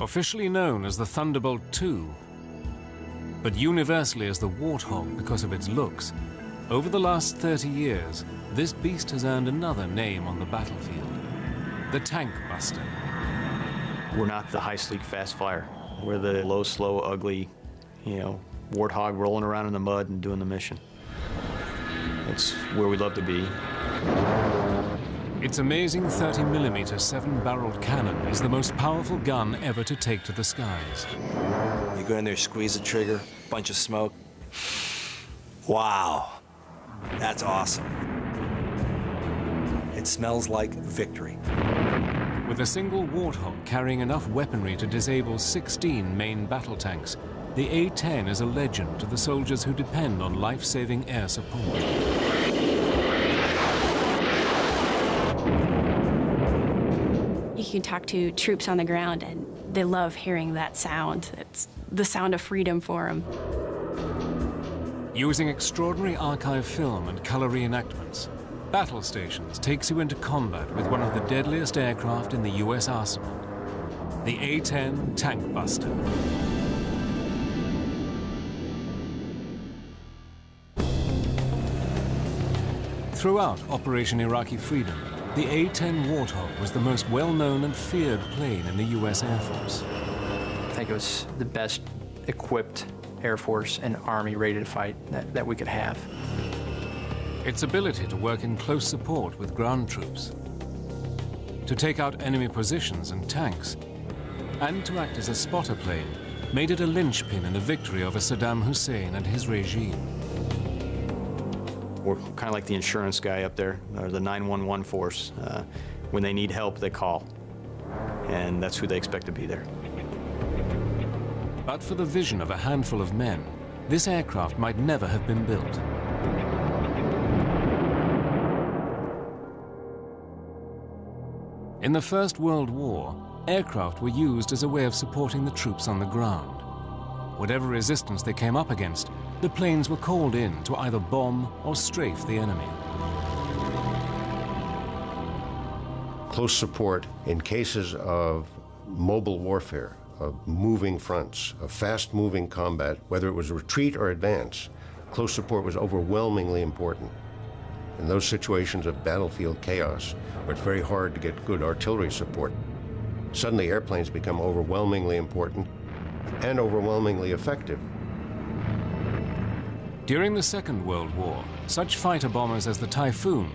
Officially known as the Thunderbolt II, but universally as the Warthog because of its looks, over the last 30 years, this beast has earned another name on the battlefield, the Tankbuster. We're not the high, sleek, fast flyer. We're the low, slow, ugly, warthog rolling around in the mud and doing the mission. It's where we love to be. Its amazing 30mm 7-barreled cannon is the most powerful gun ever to take to the skies. You go in there, squeeze the trigger, bunch of smoke. Wow, that's awesome. It smells like victory. With a single Warthog carrying enough weaponry to disable 16 main battle tanks, the A-10 is a legend to the soldiers who depend on life-saving air support. You can talk to troops on the ground, and they love hearing that sound. It's the sound of freedom for them. Using extraordinary archive film and color reenactments, Battle Stations takes you into combat with one of the deadliest aircraft in the U.S. arsenal, the A-10 Tankbuster. Throughout Operation Iraqi Freedom, the A-10 Warthog was the most well-known and feared plane in the U.S. Air Force. I think it was the best equipped Air Force and Army ready to fight that we could have. Its ability to work in close support with ground troops, to take out enemy positions and tanks, and to act as a spotter plane made it a linchpin in the victory over Saddam Hussein and his regime. We're kind of like the insurance guy up there, or the 911 force. When they need help, they call, and that's who they expect to be there. But for the vision of a handful of men, this aircraft might never have been built. In the First World War, aircraft were used as a way of supporting the troops on the ground. Whatever resistance they came up against, the planes were called in to either bomb or strafe the enemy. Close support in cases of mobile warfare, of moving fronts, of fast-moving combat, whether it was retreat or advance, close support was overwhelmingly important. In those situations of battlefield chaos, where it's very hard to get good artillery support, suddenly airplanes become overwhelmingly important and overwhelmingly effective. During the Second World War, such fighter bombers as the Typhoon,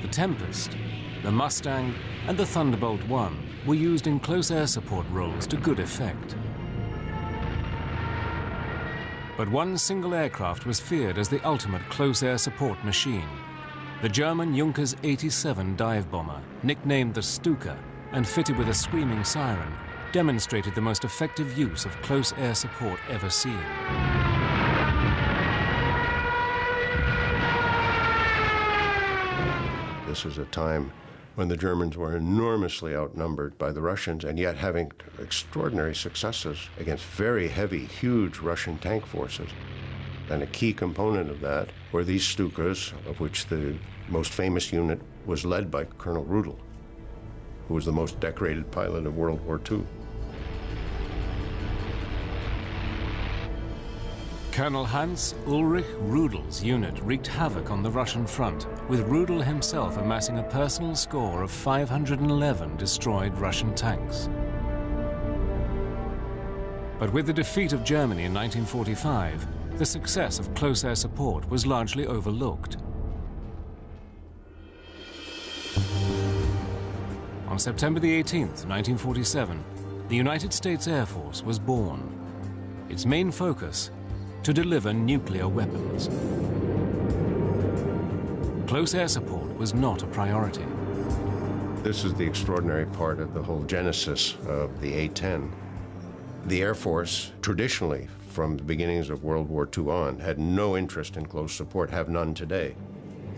the Tempest, the Mustang, and the Thunderbolt I were used in close air support roles to good effect. But one single aircraft was feared as the ultimate close air support machine. The German Junkers 87 dive bomber, nicknamed the Stuka and fitted with a screaming siren, demonstrated the most effective use of close air support ever seen. This was a time when the Germans were enormously outnumbered by the Russians, and yet having extraordinary successes against very heavy, huge Russian tank forces. And a key component of that were these Stukas, of which the most famous unit was led by Colonel Rudel, who was the most decorated pilot of World War II. Colonel Hans Ulrich Rudel's unit wreaked havoc on the Russian front, with Rudel himself amassing a personal score of 511 destroyed Russian tanks. But with the defeat of Germany in 1945, the success of close air support was largely overlooked. On September the 18th, 1947, the United States Air Force was born. Its main focus, to deliver nuclear weapons. Close air support was not a priority. This is the extraordinary part of the whole genesis of the A-10. The Air Force, traditionally, from the beginnings of World War II on, had no interest in close support, have none today.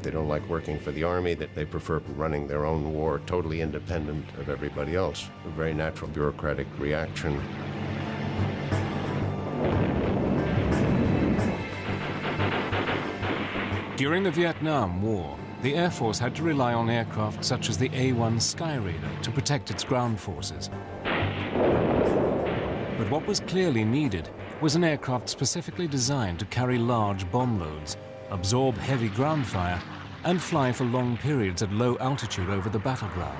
They don't like working for the Army, that they prefer running their own war, totally independent of everybody else. A very natural bureaucratic reaction. During the Vietnam War, the Air Force had to rely on aircraft such as the A-1 Skyraider to protect its ground forces. But what was clearly needed was an aircraft specifically designed to carry large bomb loads, absorb heavy ground fire, and fly for long periods at low altitude over the battleground.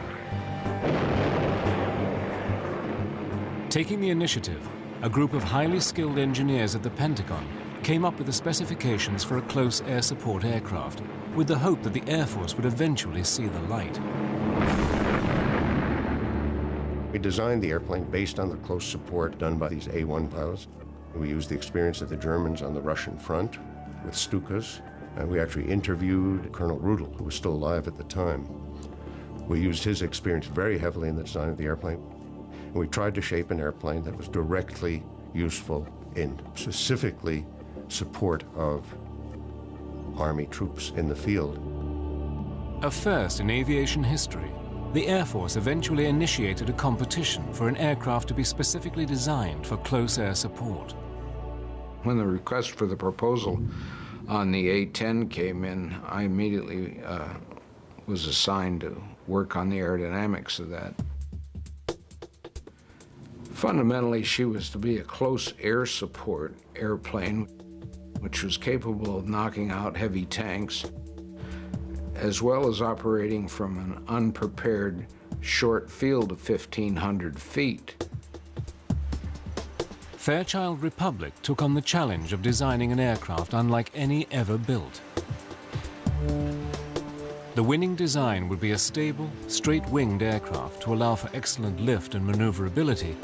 Taking the initiative, a group of highly skilled engineers at the Pentagon came up with the specifications for a close air support aircraft, with the hope that the Air Force would eventually see the light. We designed the airplane based on the close support done by these A-1 pilots. We used the experience of the Germans on the Russian front with Stukas, and we actually interviewed Colonel Rudel, who was still alive at the time. We used his experience very heavily in the design of the airplane, and we tried to shape an airplane that was directly useful in specifically support of Army troops in the field. A first in aviation history, the Air Force eventually initiated a competition for an aircraft to be specifically designed for close air support. When the request for the proposal on the A-10 came in, I immediately was assigned to work on the aerodynamics of that. Fundamentally, she was to be a close air support airplane, which was capable of knocking out heavy tanks, as well as operating from an unprepared short field of 1,500 feet. Fairchild Republic took on the challenge of designing an aircraft unlike any ever built. The winning design would be a stable, straight-winged aircraft to allow for excellent lift and maneuverability,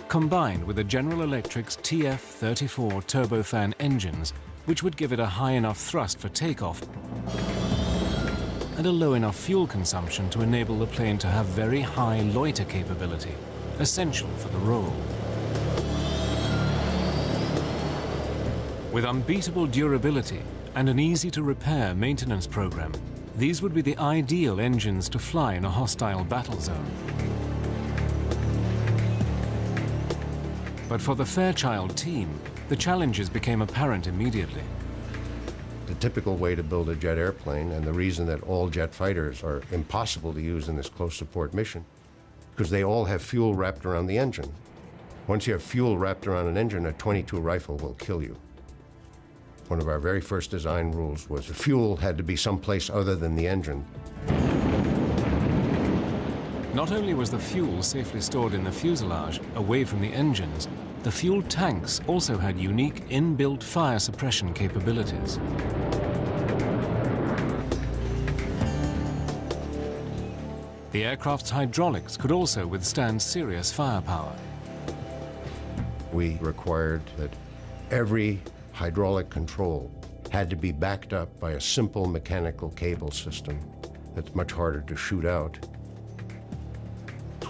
combined with the General Electric's TF-34 turbofan engines, which would give it a high enough thrust for takeoff and a low enough fuel consumption to enable the plane to have very high loiter capability, essential for the role. With unbeatable durability and an easy-to-repair maintenance program, these would be the ideal engines to fly in a hostile battle zone. But for the Fairchild team, the challenges became apparent immediately. The typical way to build a jet airplane, and the reason that all jet fighters are impossible to use in this close support mission, because they all have fuel wrapped around the engine. Once you have fuel wrapped around an engine, a .22 rifle will kill you. One of our very first design rules was the fuel had to be someplace other than the engine. Not only was the fuel safely stored in the fuselage, away from the engines, the fuel tanks also had unique inbuilt fire suppression capabilities. The aircraft's hydraulics could also withstand serious firepower. We required that every hydraulic control had to be backed up by a simple mechanical cable system that's much harder to shoot out.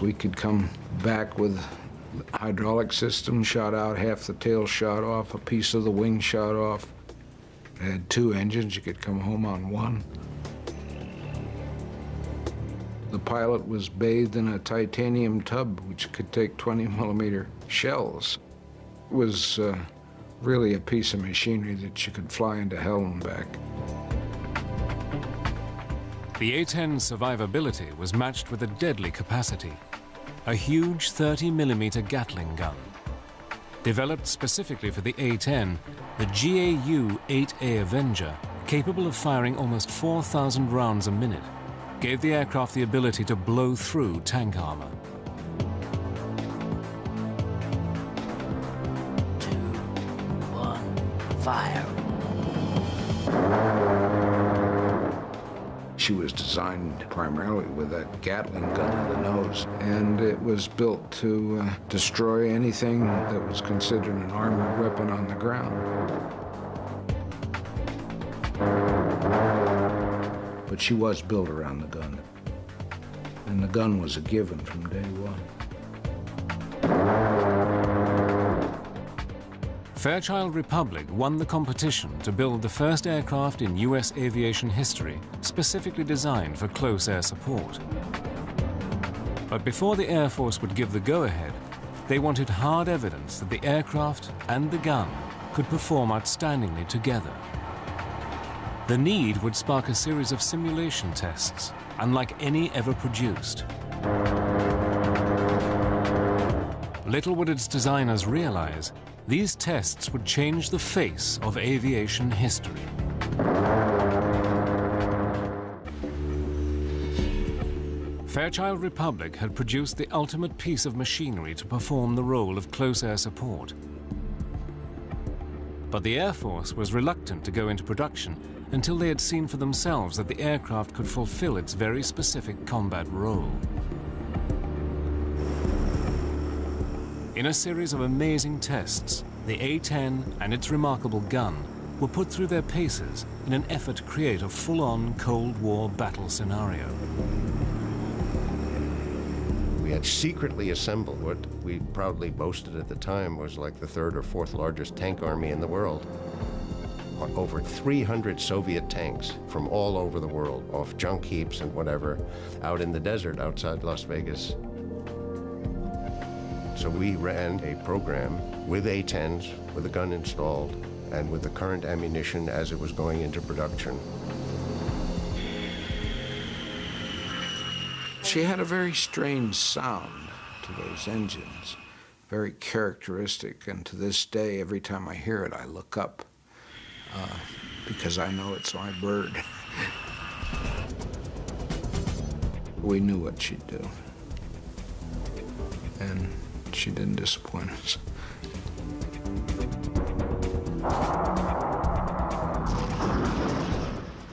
We could come back with hydraulic system shot out, half the tail shot off, a piece of the wing shot off. It had two engines, you could come home on one. The pilot was bathed in a titanium tub which could take 20-millimeter shells. It was really a piece of machinery that you could fly into hell and back. The A-10's survivability was matched with a deadly capacity, a huge 30-millimeter Gatling gun. Developed specifically for the A-10, the GAU-8A Avenger, capable of firing almost 4,000 rounds a minute, gave the aircraft the ability to blow through tank armor. 2, 1, fire. She was designed primarily with that Gatling gun in the nose, and it was built to destroy anything that was considered an armored weapon on the ground. But she was built around the gun, and the gun was a given from day one. Fairchild Republic won the competition to build the first aircraft in U.S. aviation history specifically designed for close air support. But before the Air Force would give the go-ahead, they wanted hard evidence that the aircraft and the gun could perform outstandingly together. The need would spark a series of simulation tests, unlike any ever produced. Little would its designers realize, these tests would change the face of aviation history. Fairchild Republic had produced the ultimate piece of machinery to perform the role of close air support. But the Air Force was reluctant to go into production until they had seen for themselves that the aircraft could fulfill its very specific combat role. In a series of amazing tests, the A-10 and its remarkable gun were put through their paces in an effort to create a full-on Cold War battle scenario. We had secretly assembled what we proudly boasted at the time was like the third or fourth largest tank army in the world. Over 300 Soviet tanks from all over the world, off junk heaps and whatever, out in the desert outside Las Vegas. So we ran a program with A-10s, with a gun installed, and with the current ammunition as it was going into production. She had a very strange sound to those engines, very characteristic, and to this day, every time I hear it, I look up, because I know it's my bird. We knew what she'd do, and she didn't disappoint us.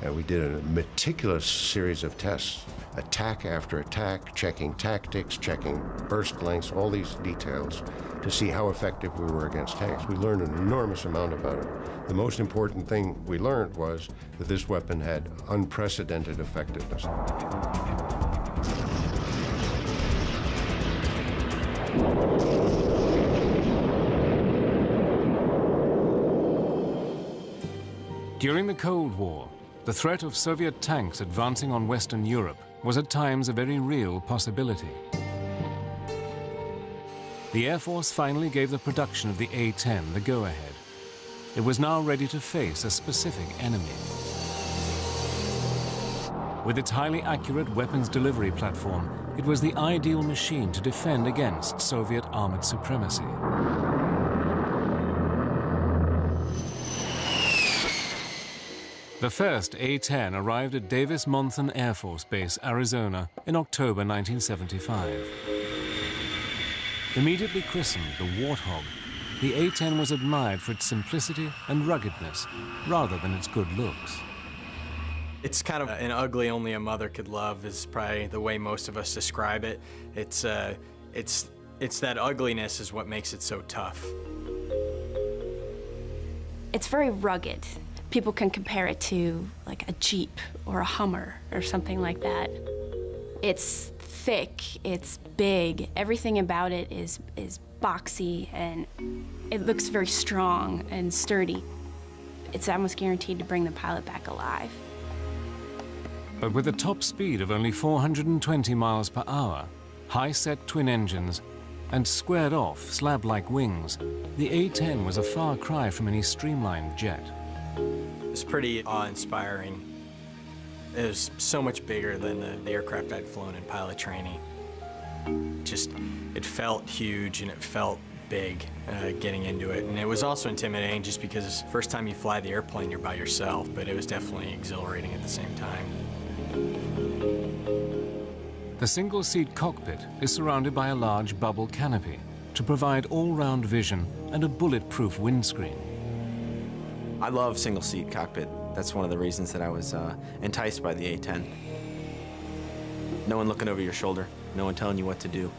And we did a meticulous series of tests, attack after attack, checking tactics, checking burst lengths, all these details to see how effective we were against tanks. We learned an enormous amount about it. The most important thing we learned was that this weapon had unprecedented effectiveness. During the Cold War, the threat of Soviet tanks advancing on Western Europe was at times a very real possibility. The Air Force finally gave the production of the A-10 the go-ahead. It was now ready to face a specific enemy. With its highly accurate weapons delivery platform, it was the ideal machine to defend against Soviet armored supremacy. The first A-10 arrived at Davis-Monthan Air Force Base, Arizona, in October 1975. Immediately christened the Warthog, the A-10 was admired for its simplicity and ruggedness, rather than its good looks. It's kind of an ugly only a mother could love is probably the way most of us describe it. It's that ugliness is what makes it so tough. It's very rugged. People can compare it to like a Jeep or a Hummer or something like that. It's thick, it's big, everything about it is boxy, and it looks very strong and sturdy. It's almost guaranteed to bring the pilot back alive. But with a top speed of only 420 miles per hour, high-set twin engines, and squared-off slab-like wings, the A-10 was a far cry from any streamlined jet. It's pretty awe-inspiring. It was so much bigger than the aircraft I'd flown in pilot training. It felt huge and it felt big getting into it. And it was also intimidating just because first time you fly the airplane, you're by yourself, but it was definitely exhilarating at the same time. The single-seat cockpit is surrounded by a large bubble canopy to provide all-round vision and a bulletproof windscreen. I love single-seat cockpit. That's one of the reasons that I was enticed by the A-10. No one looking over your shoulder, no one telling you what to do.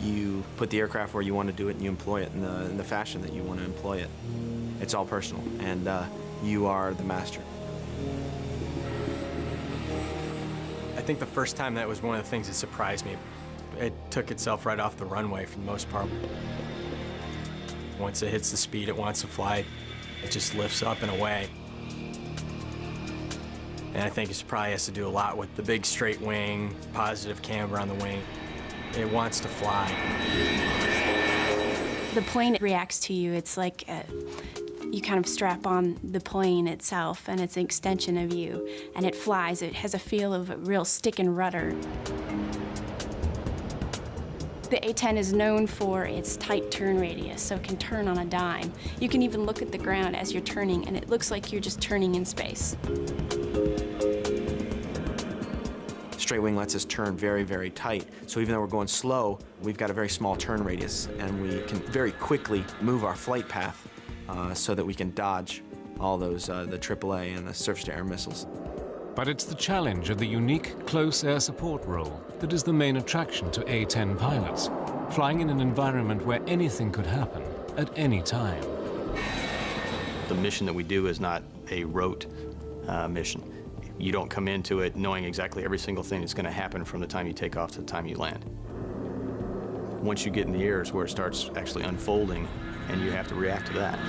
You put the aircraft where you want to do it and you employ it in the fashion that you want to employ it. It's all personal, and you are the master. I think the first time that was one of the things that surprised me. It took itself right off the runway for the most part. Once it hits the speed it wants to fly, it just lifts up and away. And I think it probably has to do a lot with the big straight wing, positive camber on the wing. It wants to fly. The plane reacts to you. It's like you kind of strap on the plane itself, and it's an extension of you, and it flies. It has a feel of a real stick and rudder. The A-10 is known for its tight turn radius, so it can turn on a dime. You can even look at the ground as you're turning, and it looks like you're just turning in space. Straight wing lets us turn very, very tight. So even though we're going slow, we've got a very small turn radius, and we can very quickly move our flight path so that we can dodge all those, the AAA and the surface-to-air missiles. But it's the challenge of the unique close air support role that is the main attraction to A-10 pilots, flying in an environment where anything could happen at any time. The mission that we do is not a rote mission. You don't come into it knowing exactly every single thing that's going to happen from the time you take off to the time you land. Once you get in the air is where it starts actually unfolding, and you have to react to that.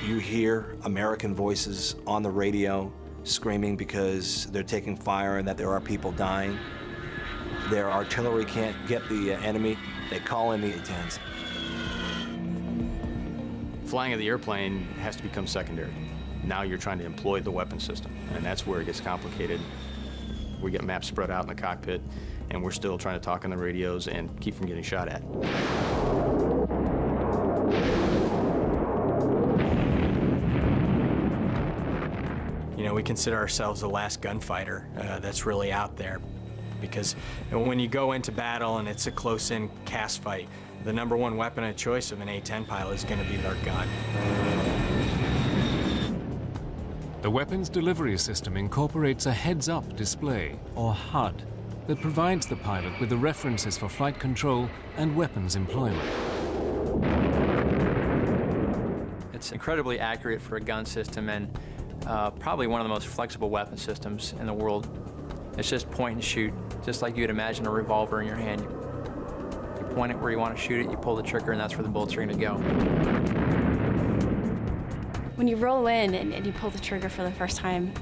You hear American voices on the radio screaming because they're taking fire and that there are people dying. Their artillery can't get the enemy. They call in the A-10s. Flying of the airplane has to become secondary. Now you're trying to employ the weapon system, and that's where it gets complicated. We get maps spread out in the cockpit, and we're still trying to talk on the radios and keep from getting shot at. You know, we consider ourselves the last gunfighter that's really out there, because when you go into battle and it's a close-in cast fight, the #1 weapon of choice of an A-10 pilot is going to be their gun. The weapons delivery system incorporates a heads-up display, or HUD, that provides the pilot with the references for flight control and weapons employment. It's incredibly accurate for a gun system, and probably one of the most flexible weapon systems in the world. It's just point and shoot, just like you'd imagine a revolver in your hand. You point it where you want to shoot it, you pull the trigger, and that's where the bullets are going to go. When you roll in and you pull the trigger for the first time,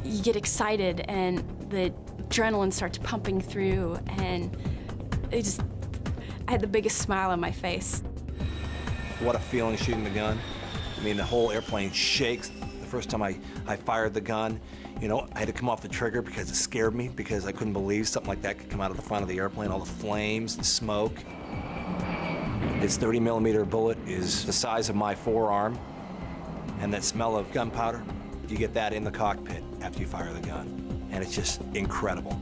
you get excited and the adrenaline starts pumping through, and I had the biggest smile on my face. What a feeling shooting the gun. I mean, the whole airplane shakes. The first time I fired the gun, you know, I had to come off the trigger because it scared me, because I couldn't believe something like that could come out of the front of the airplane, all the flames, the smoke. Its 30mm bullet is the size of my forearm, and that smell of gunpowder, you get that in the cockpit after you fire the gun, and it's just incredible.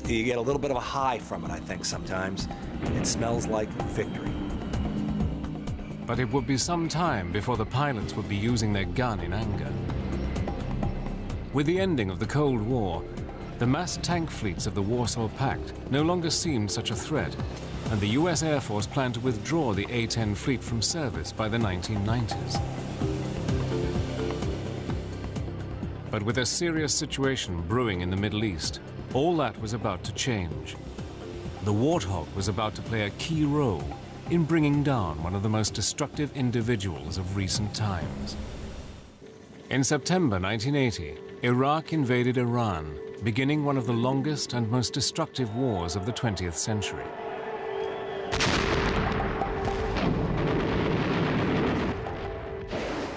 You get a little bit of a high from it, I think, sometimes. It smells like victory. But it would be some time before the pilots would be using their gun in anger. With the ending of the Cold War, the mass tank fleets of the Warsaw Pact no longer seemed such a threat, and the US Air Force planned to withdraw the A-10 fleet from service by the 1990s. But with a serious situation brewing in the Middle East, all that was about to change. The Warthog was about to play a key role in bringing down one of the most destructive individuals of recent times. In September 1980, Iraq invaded Iran, beginning one of the longest and most destructive wars of the 20th century.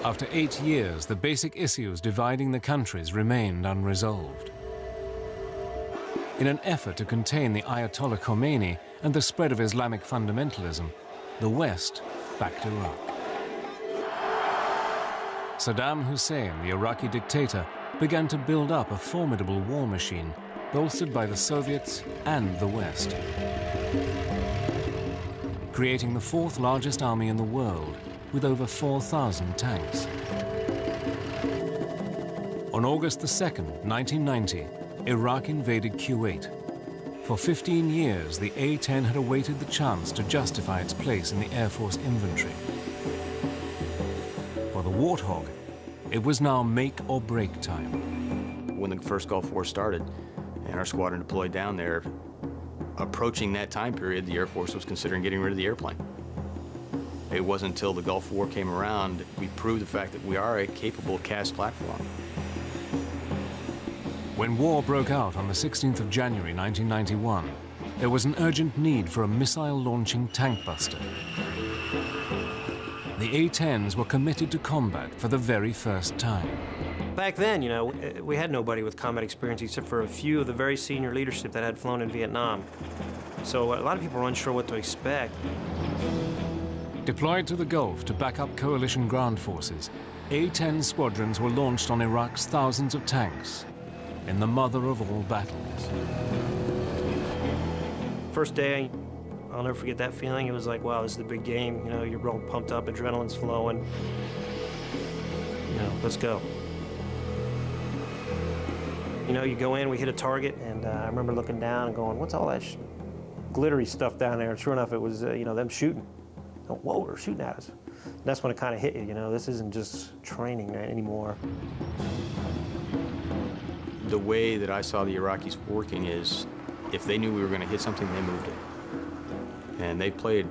After 8 years, the basic issues dividing the countries remained unresolved. In an effort to contain the Ayatollah Khomeini and the spread of Islamic fundamentalism, the West backed Iraq. Saddam Hussein, the Iraqi dictator, began to build up a formidable war machine, bolstered by the Soviets and the West, creating the 4th largest army in the world, with over 4,000 tanks. On August 2nd, 1990, Iraq invaded Kuwait. For 15 years, the A-10 had awaited the chance to justify its place in the Air Force inventory. For the Warthog, it was now make or break time. When the first Gulf War started and our squadron deployed down there, approaching that time period, the Air Force was considering getting rid of the airplane. It wasn't until the Gulf War came around we proved the fact that we are a capable cast platform. When war broke out on the 16th of January 1991, there was an urgent need for a missile-launching Tankbuster. The A-10s were committed to combat for the very first time. Back then, you know, we had nobody with combat experience except for a few of the very senior leadership that had flown in Vietnam. So a lot of people are unsure what to expect. Deployed to the Gulf to back up coalition ground forces, A-10 squadrons were launched on Iraq's thousands of tanks in the mother of all battles. First day, I'll never forget that feeling. It was like, wow, this is the big game. You know, you're real pumped up, adrenaline's flowing. You know, let's go. You know, you go in, we hit a target, and I remember looking down and going, what's all that glittery stuff down there? And sure enough, it was, you know, them shooting. Oh, whoa, they're shooting at us. And that's when it kind of hit you, you know, this isn't just training anymore. The way that I saw the Iraqis working is, if they knew we were going to hit something, they moved it. And they played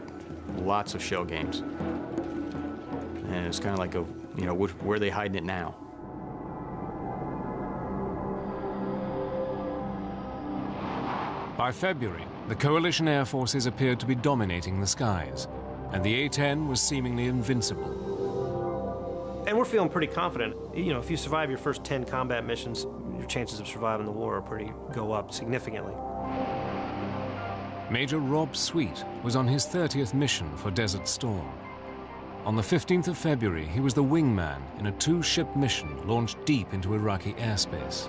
lots of shell games. And it's kind of like, you know, where are they hiding it now? By February, the coalition air forces appeared to be dominating the skies, and the A-10 was seemingly invincible. And we're feeling pretty confident. You know, if you survive your first 10 combat missions, your chances of surviving the war go up significantly. Major Rob Sweet was on his 30th mission for Desert Storm. On the 15th of February, he was the wingman in a 2-ship mission launched deep into Iraqi airspace.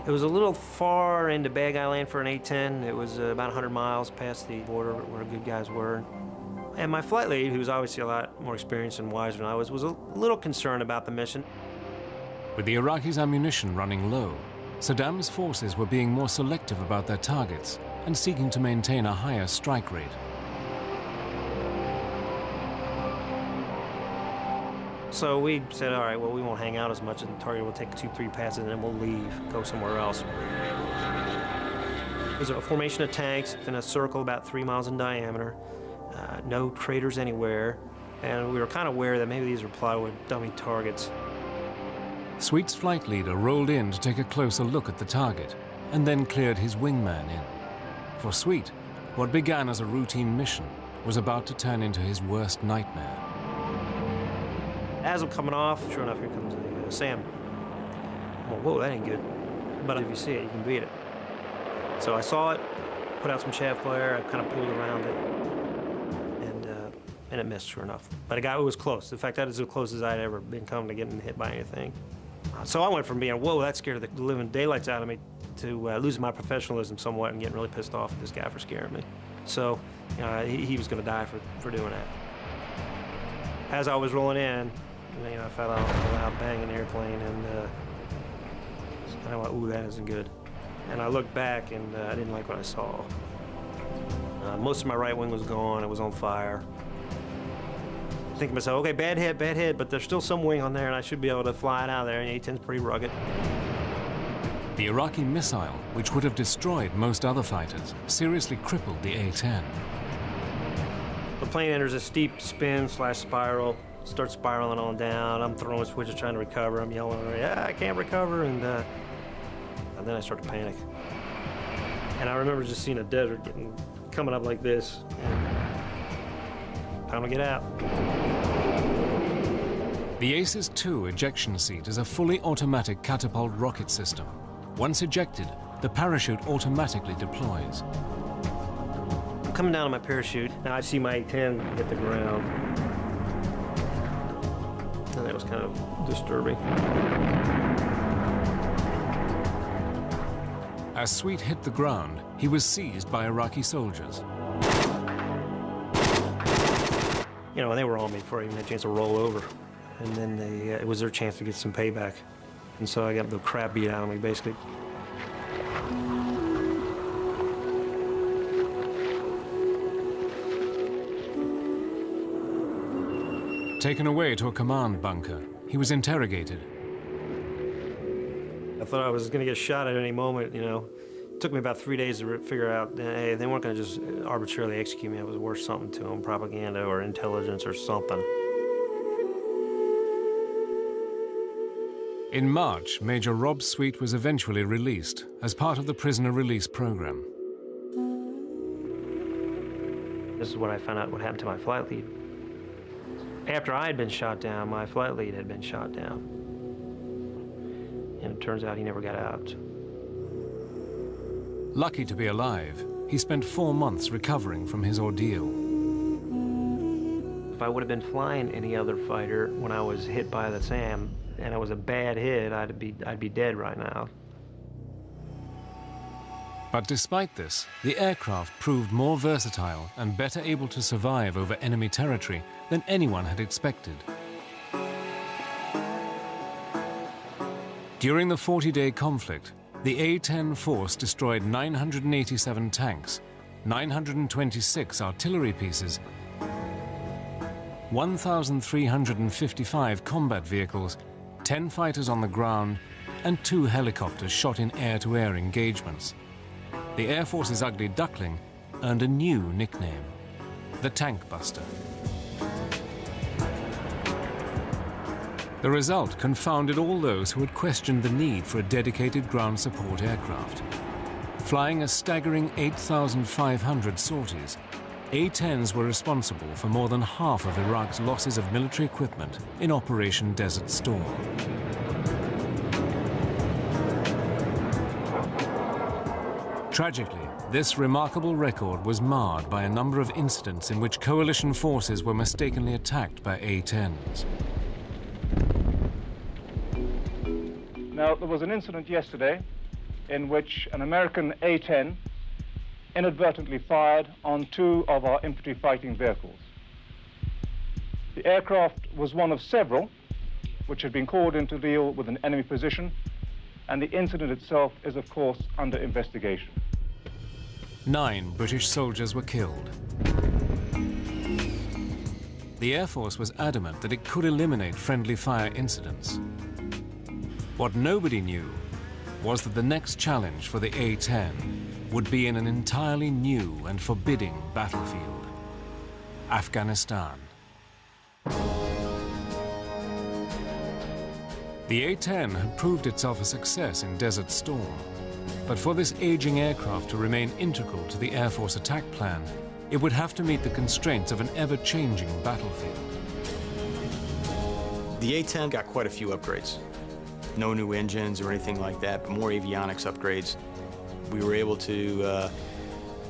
It was a little far into Bag Island for an A-10. It was about 100 miles past the border where good guys were. And my flight lead, who was obviously a lot more experienced and wiser than I was a little concerned about the mission. With the Iraqis' ammunition running low, Saddam's forces were being more selective about their targets and seeking to maintain a higher strike rate. So we said, all right, well, we won't hang out as much, and the target will take 2-3 passes, and then we'll leave, go somewhere else. It was a formation of tanks in a circle about 3 miles in diameter, no craters anywhere, and we were kind of aware that maybe these were plywood dummy targets. Sweet's flight leader rolled in to take a closer look at the target, and then cleared his wingman in. For Sweet, what began as a routine mission was about to turn into his worst nightmare. As I'm coming off, sure enough, here comes the SAM. Well, whoa, that ain't good. But if you see it, you can beat it. So I saw it, put out some chaff flare, I kind of pulled around it, and it missed, sure enough. But it was close. In fact, that is as close as I'd ever been come to getting hit by anything. So I went from being, whoa, that scared the living daylights out of me, to losing my professionalism somewhat and getting really pissed off at this guy for scaring me. So he was going to die for doing that. As I was rolling in, you know, I felt a loud bang in the airplane, and I went, ooh, that isn't good. And I looked back, and I didn't like what I saw. Most of my right wing was gone. It was on fire. Thinking to myself, okay, bad hit, but there's still some wing on there, and I should be able to fly it out of there, and the A-10's pretty rugged. The Iraqi missile, which would have destroyed most other fighters, seriously crippled the A-10. The plane enters a steep spin/spiral, starts spiraling on down. I'm throwing switches trying to recover. I'm yelling, yeah, I can't recover, and then I start to panic. And I remember just seeing a desert coming up like this, and time to get out. The ACES-2 ejection seat is a fully automatic catapult rocket system. Once ejected, the parachute automatically deploys. I'm coming down on my parachute. Now I see my A-10 hit the ground. And that was kind of disturbing. As Sweet hit the ground, he was seized by Iraqi soldiers. You know, and they were on me before I even had a chance to roll over. And then it was their chance to get some payback. And so I got the crap beat out of me, basically. Taken away to a command bunker, he was interrogated. I thought I was going to get shot at any moment, you know. It took me about 3 days to figure out, hey, they weren't going to just arbitrarily execute me. It was worth something to them, propaganda or intelligence or something. In March, Major Rob Sweet was eventually released as part of the prisoner release program. This is when I found out what happened to my flight lead. After I had been shot down, my flight lead had been shot down. And it turns out he never got out. Lucky to be alive, he he spent 4 months recovering from his ordeal. If I would have been flying any other fighter when I was hit by the SAM, and it was a bad hit, I'd be dead right now. But despite this, the aircraft proved more versatile and better able to survive over enemy territory than anyone had expected. During the 40-day conflict, the A-10 force destroyed 987 tanks, 926 artillery pieces, 1,355 combat vehicles, 10 fighters on the ground, and 2 helicopters shot in air-to-air engagements. The Air Force's ugly duckling earned a new nickname, the Tankbuster. The result confounded all those who had questioned the need for a dedicated ground support aircraft. Flying a staggering 8,500 sorties, A-10s were responsible for more than half of Iraq's losses of military equipment in Operation Desert Storm. Tragically, this remarkable record was marred by a number of incidents in which coalition forces were mistakenly attacked by A-10s. Now, there was an incident yesterday in which an American A-10 inadvertently fired on 2 of our infantry fighting vehicles. The aircraft was one of several which had been called in to deal with an enemy position, and the incident itself is, of course, under investigation. 9 British soldiers were killed. The Air Force was adamant that it could eliminate friendly fire incidents. What nobody knew was that the next challenge for the A-10 would be in an entirely new and forbidding battlefield, Afghanistan. The A-10 had proved itself a success in Desert Storm, but for this aging aircraft to remain integral to the Air Force attack plan, it would have to meet the constraints of an ever-changing battlefield. The A-10 got quite a few upgrades. No new engines or anything like that, but more avionics upgrades. We were able to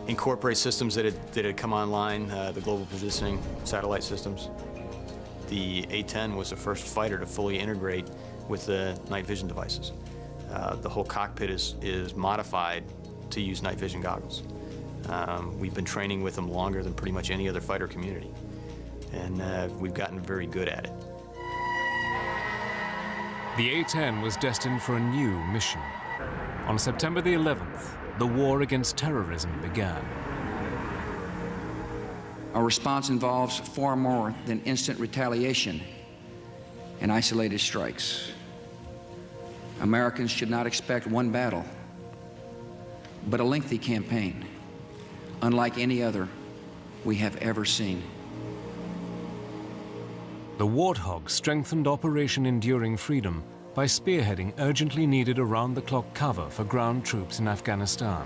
incorporate systems that had come online, the global positioning satellite systems. The A-10 was the first fighter to fully integrate with the night vision devices. The whole cockpit is modified to use night vision goggles. We've been training with them longer than pretty much any other fighter community, and we've gotten very good at it. The A-10 was destined for a new mission. On September the 11th, the war against terrorism began. Our response involves far more than instant retaliation and isolated strikes. Americans should not expect one battle, but a lengthy campaign, unlike any other we have ever seen. The Warthog strengthened Operation Enduring Freedom by spearheading urgently needed around-the-clock cover for ground troops in Afghanistan.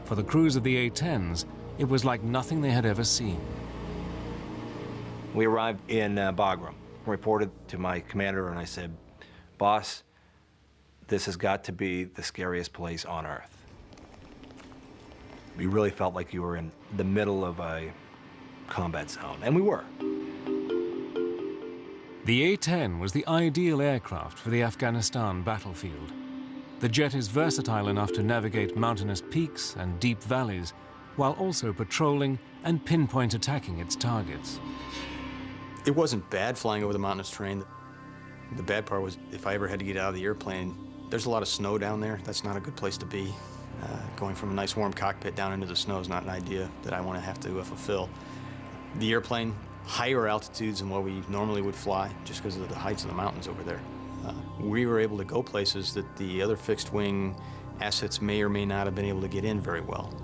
For the crews of the A-10s, it was like nothing they had ever seen. We arrived in Bagram, reported to my commander, and I said, "Boss, this has got to be the scariest place on earth." You really felt like you were in the middle of a combat zone, and we were. The A-10 was the ideal aircraft for the Afghanistan battlefield. The jet is versatile enough to navigate mountainous peaks and deep valleys, while also patrolling and pinpoint attacking its targets. It wasn't bad flying over the mountainous terrain. The bad part was if I ever had to get out of the airplane, there's a lot of snow down there. That's not a good place to be. Going from a nice warm cockpit down into the snow is not an idea that I want to have to fulfill. The airplane, higher altitudes than what we normally would fly, just because of the heights of the mountains over there. We were able to go places that the other fixed-wing assets may or may not have been able to get in very well.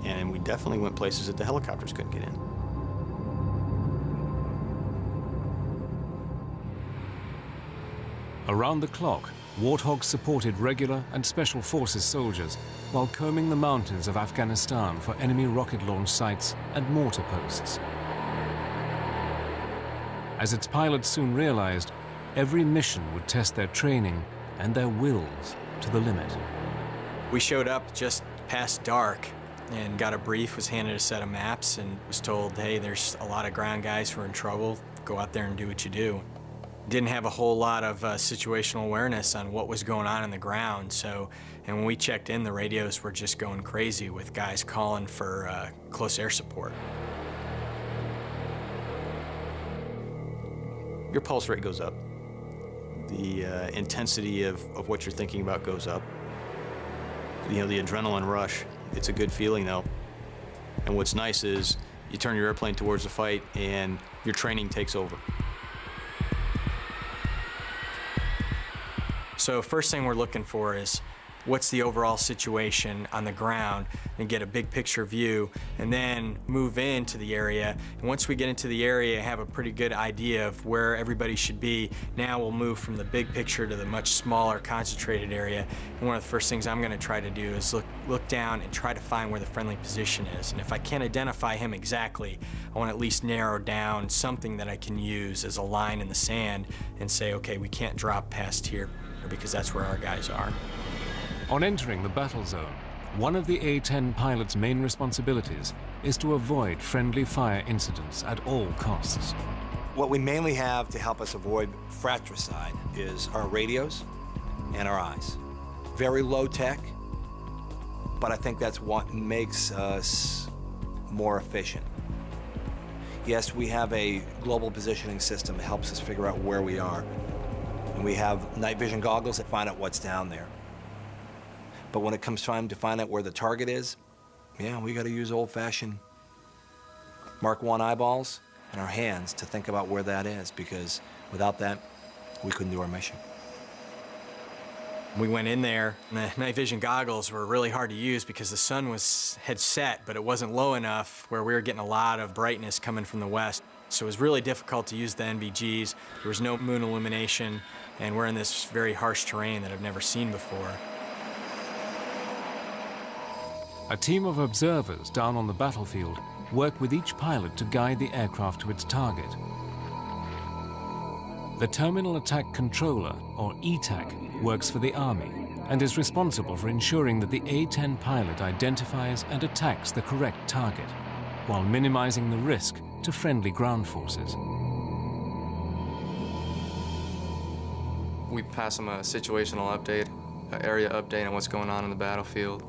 And we definitely went places that the helicopters couldn't get in. Around the clock, Warthogs supported regular and special forces soldiers while combing the mountains of Afghanistan for enemy rocket launch sites and mortar posts. As its pilots soon realized, every mission would test their training and their wills to the limit. We showed up just past dark, and got a brief, was handed a set of maps, and was told, hey, there's a lot of ground guys who are in trouble. Go out there and do what you do. Didn't have a whole lot of situational awareness on what was going on the ground, so, and when we checked in, the radios were just going crazy with guys calling for close air support. Your pulse rate goes up. The intensity of what you're thinking about goes up. You know, the adrenaline rush, it's a good feeling though. And what's nice is you turn your airplane towards the fight and your training takes over. So first thing we're looking for is what's the overall situation on the ground and get a big picture view, and then move into the area. And once we get into the area, have a pretty good idea of where everybody should be. Now we'll move from the big picture to the much smaller concentrated area. And one of the first things I'm going to try to do is look down and try to find where the friendly position is. And if I can't identify him exactly, I want to at least narrow down something that I can use as a line in the sand and say, okay, we can't drop past here because that's where our guys are. On entering the battle zone, one of the A-10 pilot's main responsibilities is to avoid friendly fire incidents at all costs. What we mainly have to help us avoid fratricide is our radios and our eyes. Very low tech, but I think that's what makes us more efficient. Yes, we have a global positioning system that helps us figure out where we are. And we have night vision goggles that find out what's down there. But when it comes time to find out where the target is, yeah, we got to use old-fashioned Mark I eyeballs and our hands to think about where that is, because without that, we couldn't do our mission. We went in there, and the night vision goggles were really hard to use because the sun had set, but it wasn't low enough where we were getting a lot of brightness coming from the west. So it was really difficult to use the NVGs. There was no moon illumination, and we're in this very harsh terrain that I've never seen before. A team of observers down on the battlefield work with each pilot to guide the aircraft to its target. The Terminal Attack Controller, or ETAC, works for the Army and is responsible for ensuring that the A-10 pilot identifies and attacks the correct target, while minimizing the risk to friendly ground forces. We pass them a situational update, an area update on what's going on in the battlefield.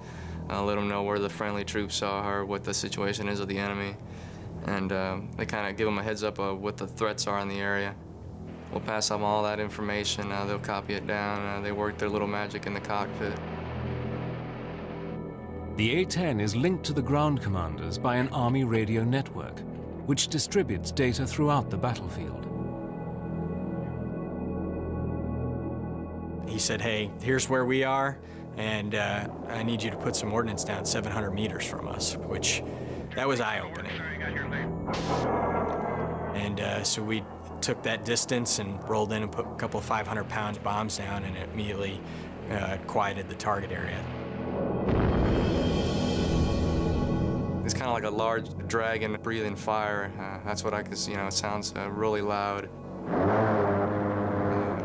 Let them know where the friendly troops are, what the situation is of the enemy, and they kind of give them a heads up of what the threats are in the area. We'll pass them all that information, they'll copy it down, they work their little magic in the cockpit. The A-10 is linked to the ground commanders by an Army radio network, which distributes data throughout the battlefield. He said, hey, here's where we are, and I need you to put some ordnance down 700 meters from us, which, that was eye-opening. And so we took that distance and rolled in and put a couple of 500-pound bombs down, and it immediately quieted the target area. It's kind of like a large dragon breathing fire. That's what I could see, it sounds really loud.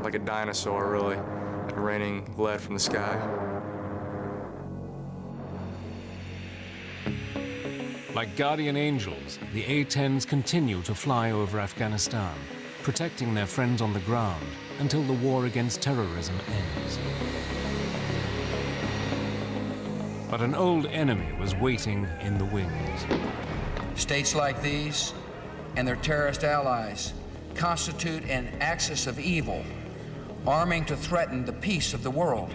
Like a dinosaur, really, raining lead from the sky. Like guardian angels, the A-10s continue to fly over Afghanistan, protecting their friends on the ground until the war against terrorism ends. But an old enemy was waiting in the wings. States like these and their terrorist allies constitute an axis of evil, arming to threaten the peace of the world.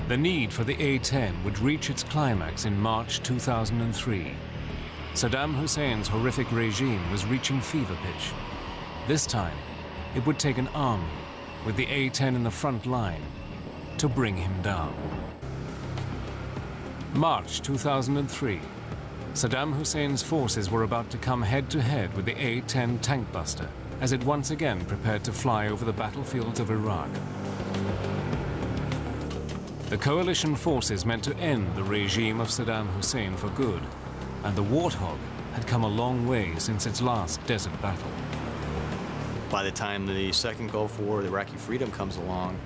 The need for the A-10 would reach its climax in March 2003. Saddam Hussein's horrific regime was reaching fever pitch. This time, it would take an army, with the A-10 in the front line, to bring him down. March 2003. Saddam Hussein's forces were about to come head-to-head with the A-10 Tankbuster as it once again prepared to fly over the battlefields of Iraq. The coalition forces meant to end the regime of Saddam Hussein for good, and the Warthog had come a long way since its last desert battle. By the time the second Gulf War, the Iraqi freedom comes along,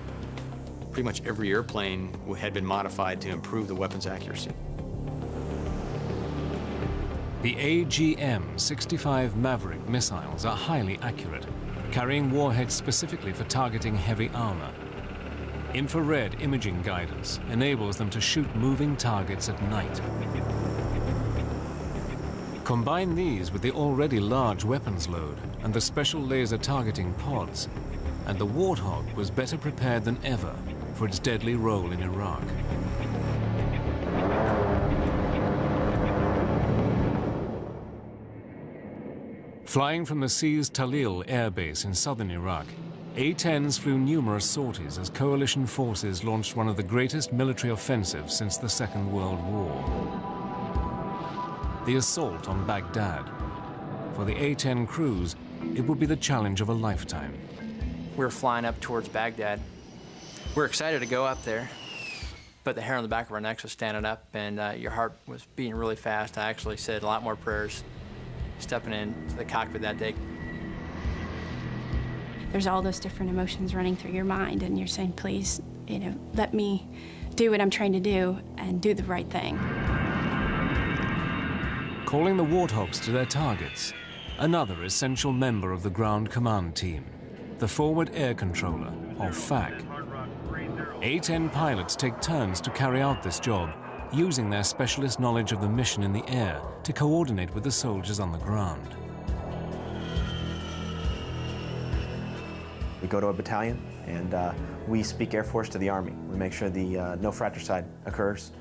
pretty much every airplane had been modified to improve the weapons accuracy. The AGM-65 Maverick missiles are highly accurate, carrying warheads specifically for targeting heavy armor. Infrared imaging guidance enables them to shoot moving targets at night. Combine these with the already large weapons load and the special laser targeting pods, and the Warthog was better prepared than ever for its deadly role in Iraq. Flying from the Sea's Talil air base in southern Iraq, A-10s flew numerous sorties as coalition forces launched one of the greatest military offensives since the Second World War. The assault on Baghdad. For the A-10 crews, it would be the challenge of a lifetime. We were flying up towards Baghdad. We were excited to go up there, but the hair on the back of our necks was standing up, and your heart was beating really fast. I actually said a lot more prayers stepping into the cockpit that day. There's all those different emotions running through your mind, and you're saying, please, let me do what I'm trying to do and do the right thing. Calling the Warthogs to their targets, another essential member of the ground command team, the Forward Air Controller, or FAC. A-10 pilots take turns to carry out this job, using their specialist knowledge of the mission in the air to coordinate with the soldiers on the ground. We go to a battalion, and we speak Air Force to the Army. We make sure the no fratricide occurs.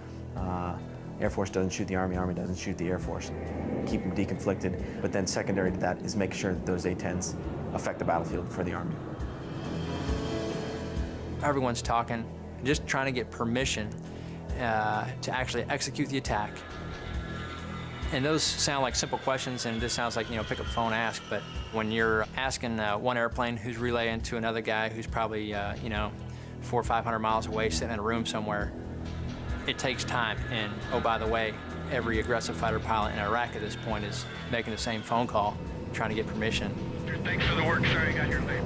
Air Force doesn't shoot the Army, Army doesn't shoot the Air Force. Keep them deconflicted, but then secondary to that is make sure that those A-10s affect the battlefield for the Army. Everyone's talking, just trying to get permission to actually execute the attack. And those sound like simple questions, and this sounds like, pick up the phone, ask, but when you're asking one airplane who's relaying to another guy who's probably, 400 or 500 miles away, sitting in a room somewhere, it takes time. And, oh, by the way, every aggressive fighter pilot in Iraq at this point is making the same phone call, trying to get permission. Thanks for the work, sir. You got your lead.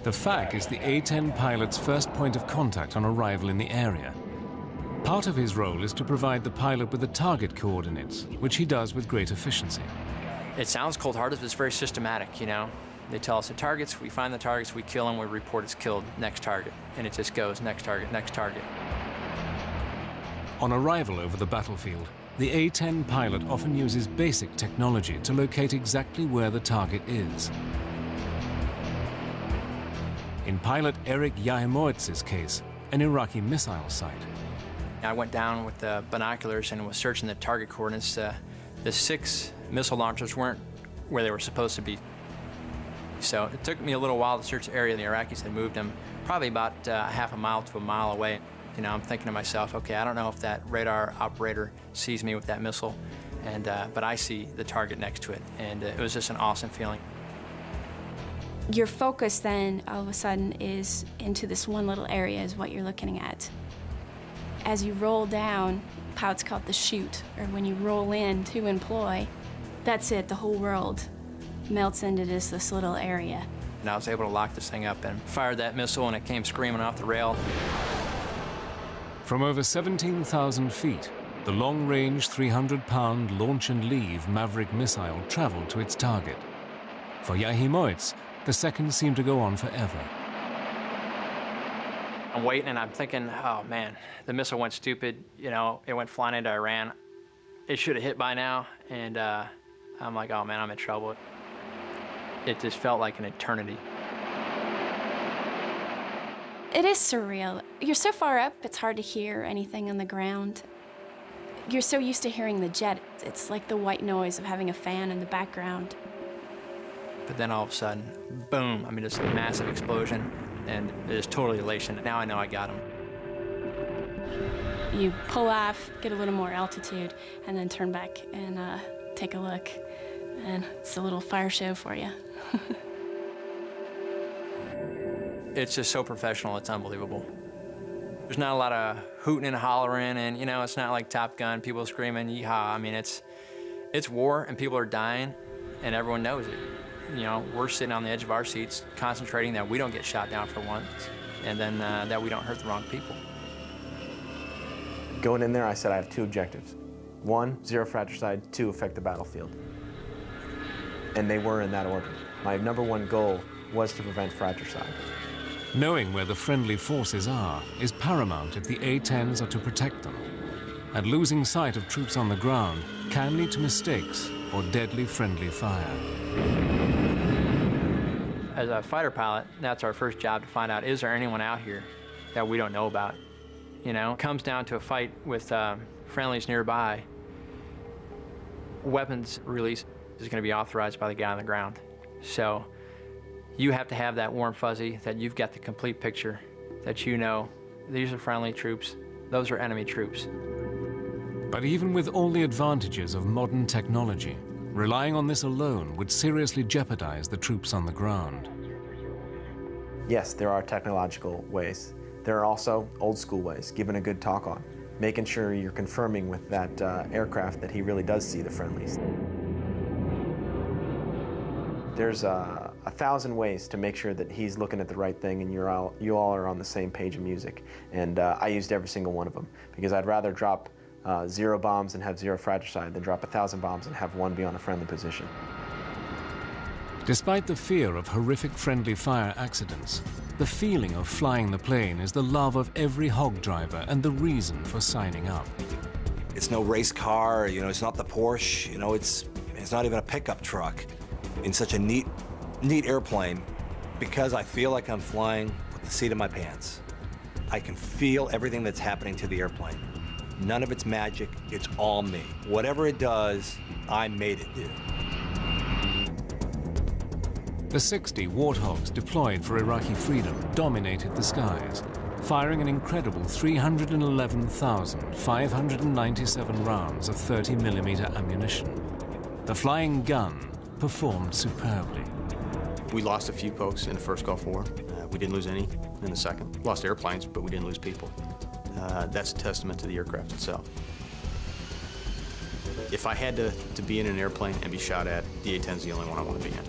The FAC is the A-10 pilot's first point of contact on arrival in the area. Part of his role is to provide the pilot with the target coordinates, which he does with great efficiency. It sounds cold-hearted, but it's very systematic, They tell us the targets, we find the targets, we kill them, we report it's killed, next target. And it just goes, next target, next target. On arrival over the battlefield, the A-10 pilot often uses basic technology to locate exactly where the target is. In pilot Eric Yahimowitz's case, an Iraqi missile site. I went down with the binoculars and was searching the target coordinates. The 6 missile launchers weren't where they were supposed to be. So it took me a little while to search the area. The Iraqis had moved them probably about half a mile to a mile away. I'm thinking to myself, okay, I don't know if that radar operator sees me with that missile, but I see the target next to it, and it was just an awesome feeling. Your focus then, all of a sudden, is into this one little area is what you're looking at. As you roll down, pilots call it the chute, or when you roll in to employ, that's it, the whole world melts into this little area. And I was able to lock this thing up and fired that missile, and it came screaming off the rail. From over 17,000 feet, the long-range 300-pound launch and leave Maverick missile traveled to its target. For Yahimowitz, the seconds seemed to go on forever. I'm waiting and I'm thinking, oh man, the missile went stupid. It went flying into Iran. It should have hit by now. And I'm like, oh man, I'm in trouble. It just felt like an eternity. It is surreal. You're so far up, it's hard to hear anything on the ground. You're so used to hearing the jet. It's like the white noise of having a fan in the background. But then all of a sudden, boom, just a massive explosion, and it is totally elation. Now I know I got him. You pull off, get a little more altitude, and then turn back and take a look. And it's a little fire show for you. It's just so professional, it's unbelievable. There's not a lot of hooting and hollering, and it's not like Top Gun, people screaming, yeehaw. It's war, and people are dying, and everyone knows it. We're sitting on the edge of our seats, concentrating that we don't get shot down for once, and then that we don't hurt the wrong people. Going in there, I said I have 2 objectives. 1, zero fratricide, 2, affect the battlefield. And they were in that order. My #1 goal was to prevent fratricide. Knowing where the friendly forces are is paramount if the A-10s are to protect them. And losing sight of troops on the ground can lead to mistakes or deadly friendly fire. As a fighter pilot, that's our first job, to find out, is there anyone out here that we don't know about? You know, it comes down to a fight with friendlies nearby. Weapons release is going to be authorized by the guy on the ground. So you have to have that warm fuzzy, that you've got the complete picture, that you know these are friendly troops, those are enemy troops. But even with all the advantages of modern technology, relying on this alone would seriously jeopardize the troops on the ground. Yes, there are technological ways. There are also old school ways, giving a good talk on, making sure you're confirming with that aircraft that he really does see the friendlies. There's 1,000 ways to make sure that he's looking at the right thing and you all are on the same page of music. And I used every single one of them because I'd rather drop 0 bombs and have 0 fratricide than drop 1,000 bombs and have 1 be on a friendly position. Despite the fear of horrific friendly fire accidents, the feeling of flying the plane is the love of every hog driver and the reason for signing up. It's no race car, you know, it's not the Porsche, you know, it's not even a pickup truck. In such a neat airplane, because I feel like I'm flying with the seat of my pants. I can feel everything that's happening to the airplane. None of it's magic, it's all me. Whatever it does, I made it do. The 60 Warthogs deployed for Iraqi freedom dominated the skies, firing an incredible 311,597 rounds of 30mm ammunition. The flying gun performed superbly. We lost a few folks in the first Gulf War. We didn't lose any in the second. Lost airplanes, but we didn't lose people. That's a testament to the aircraft itself. If I had to be in an airplane and be shot at, the A-10's the only one I want to be in.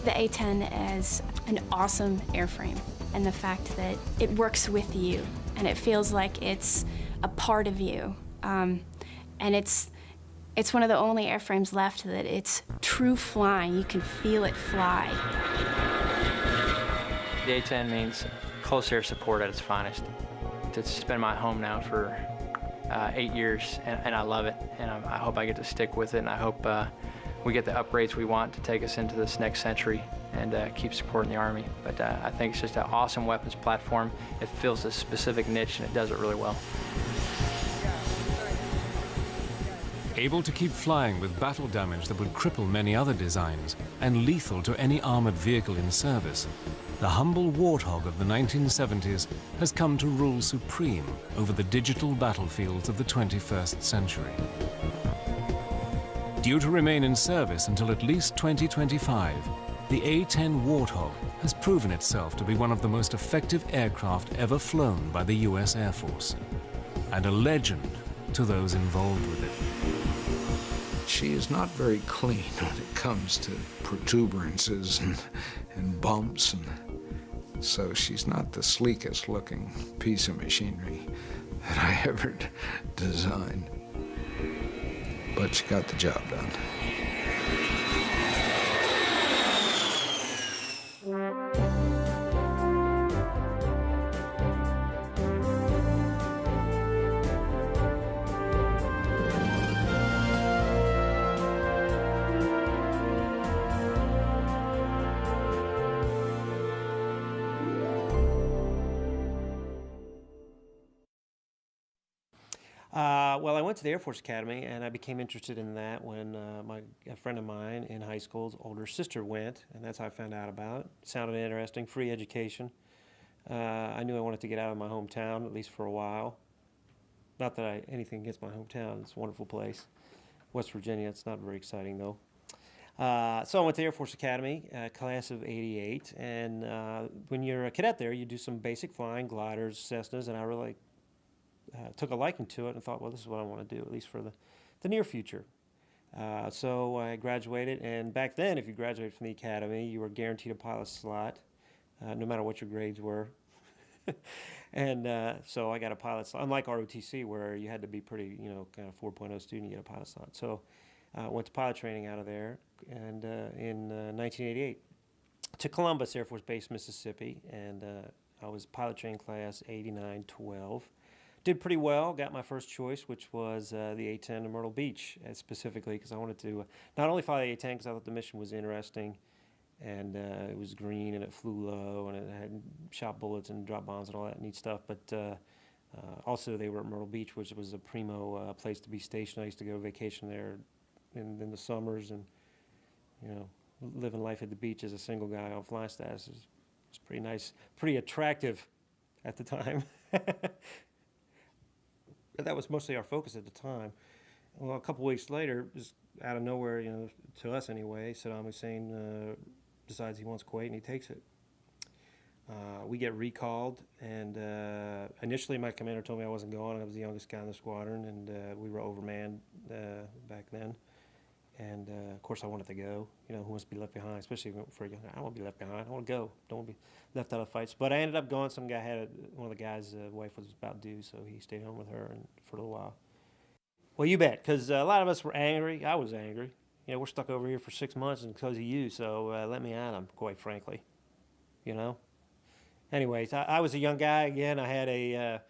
The A-10 is an awesome airframe, and the fact that it works with you, and it feels like it's a part of you. And it's one of the only airframes left that it's true flying. You can feel it fly. The A-10 means close air support at its finest. It's been my home now for 8 years, and I love it, and I hope I get to stick with it, and I hope we get the upgrades we want to take us into this next century and keep supporting the Army. But I think it's just an awesome weapons platform. It fills a specific niche, and it does it really well. Able to keep flying with battle damage that would cripple many other designs and lethal to any armored vehicle in service, the humble Warthog of the 1970s has come to rule supreme over the digital battlefields of the 21st century. Due to remain in service until at least 2025, the A-10 Warthog has proven itself to be one of the most effective aircraft ever flown by the US Air Force, and a legend to those involved with it. She is not very clean when it comes to protuberances and bumps, and so she's not the sleekest looking piece of machinery that I ever designed. But she got the job done. Well, I went to the Air Force Academy, and I became interested in that when a friend of mine in high school's older sister went, and that's how I found out about it. Sounded interesting, free education. I knew I wanted to get out of my hometown, at least for a while. Not that anything against my hometown. It's a wonderful place. West Virginia, it's not very exciting, though. So I went to the Air Force Academy, class of '88, and when you're a cadet there, you do some basic flying, gliders, Cessnas, and I really took a liking to it and thought, well, this is what I want to do, at least for the near future. So I graduated, and back then, if you graduated from the academy, you were guaranteed a pilot slot, no matter what your grades were. And so I got a pilot's, unlike ROTC where you had to be pretty, kind of 4.0 student to get a pilot's license. So I went to pilot training out of there, and in 1988 to Columbus Air Force Base, Mississippi, and I was pilot training class 8912. Did pretty well, got my first choice, which was the A-10 to Myrtle Beach, specifically because I wanted to not only fly the A-10 because I thought the mission was interesting, and it was green and it flew low and it had shot bullets and drop bombs and all that neat stuff, but also they were at Myrtle Beach, which was a primo place to be stationed. I used to go vacation there in the summers, and living life at the beach as a single guy on fly status was pretty nice, pretty attractive at the time. That was mostly our focus at the time. Well, a couple weeks later, just out of nowhere, to us anyway, Saddam Hussein decides he wants Kuwait and he takes it. We get recalled, and initially my commander told me I wasn't going. I was the youngest guy in the squadron, and we were overmanned back then. And of course I wanted to go. Who wants to be left behind, especially for a young guy? I don't want to be left behind. I want to go. Don't want to be left out of fights. But I ended up going. Some guy had one of the guys' wife was about due, so he stayed home with her and for a little while. Well, you bet, because a lot of us were angry. I was angry. We're stuck over here for 6 months because of you, so let me at them, quite frankly. Anyways, I was a young guy again. I had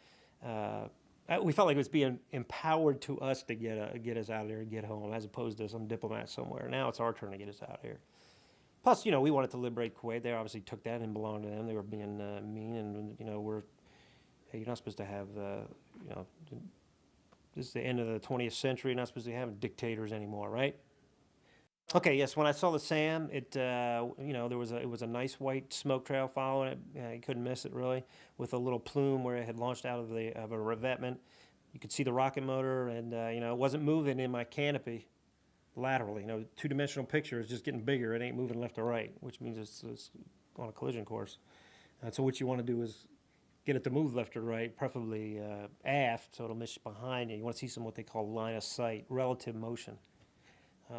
we felt like it was being empowered to us to get us out of there and get home, as opposed to some diplomat somewhere. Now it's our turn to get us out of here. Plus, we wanted to liberate Kuwait. They obviously took that and belonged to them. They were being mean, and you're not supposed to have this is the end of the 20th century. You're not supposed to have dictators anymore, right? Okay, yes. When I saw the SAM, it was a nice white smoke trail following it. You couldn't miss it really, with a little plume where it had launched out of a revetment. You could see the rocket motor, and it wasn't moving in my canopy laterally. Two-dimensional picture is just getting bigger. It ain't moving left or right, which means it's on a collision course. So what you want to do is get it to move left or right, preferably aft, so it'll miss behind you. You want to see some what they call line of sight, relative motion.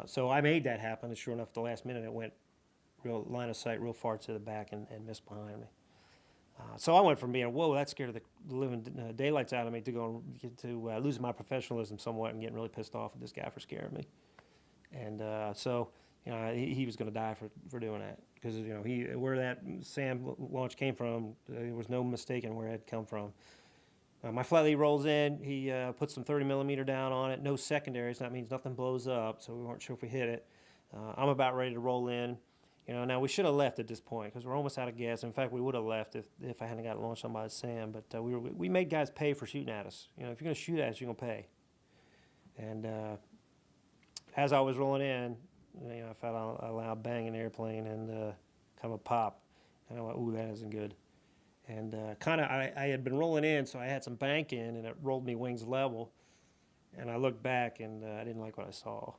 So I made that happen, and sure enough, at the last minute, it went real line of sight, real far to the back, and missed behind me. So I went from being, whoa, that scared the living daylights out of me, to losing my professionalism somewhat and getting really pissed off at this guy for scaring me. And so he was going to die for doing that, because where that SAM launch came from, there was no mistaking where it had come from. My flight lead rolls in. He puts some 30 millimeter down on it. No secondaries. That means nothing blows up, so we weren't sure if we hit it. I'm about ready to roll in. Now we should have left at this point because we're almost out of gas. In fact, we would have left if I hadn't got launched on by the SAM. But we made guys pay for shooting at us. If you're going to shoot at us, you're going to pay. And as I was rolling in, I felt a loud bang in the airplane and kind of a pop. And I went, ooh, that isn't good. And I had been rolling in, so I had some bank in, and it rolled me wings level. And I looked back, and I didn't like what I saw.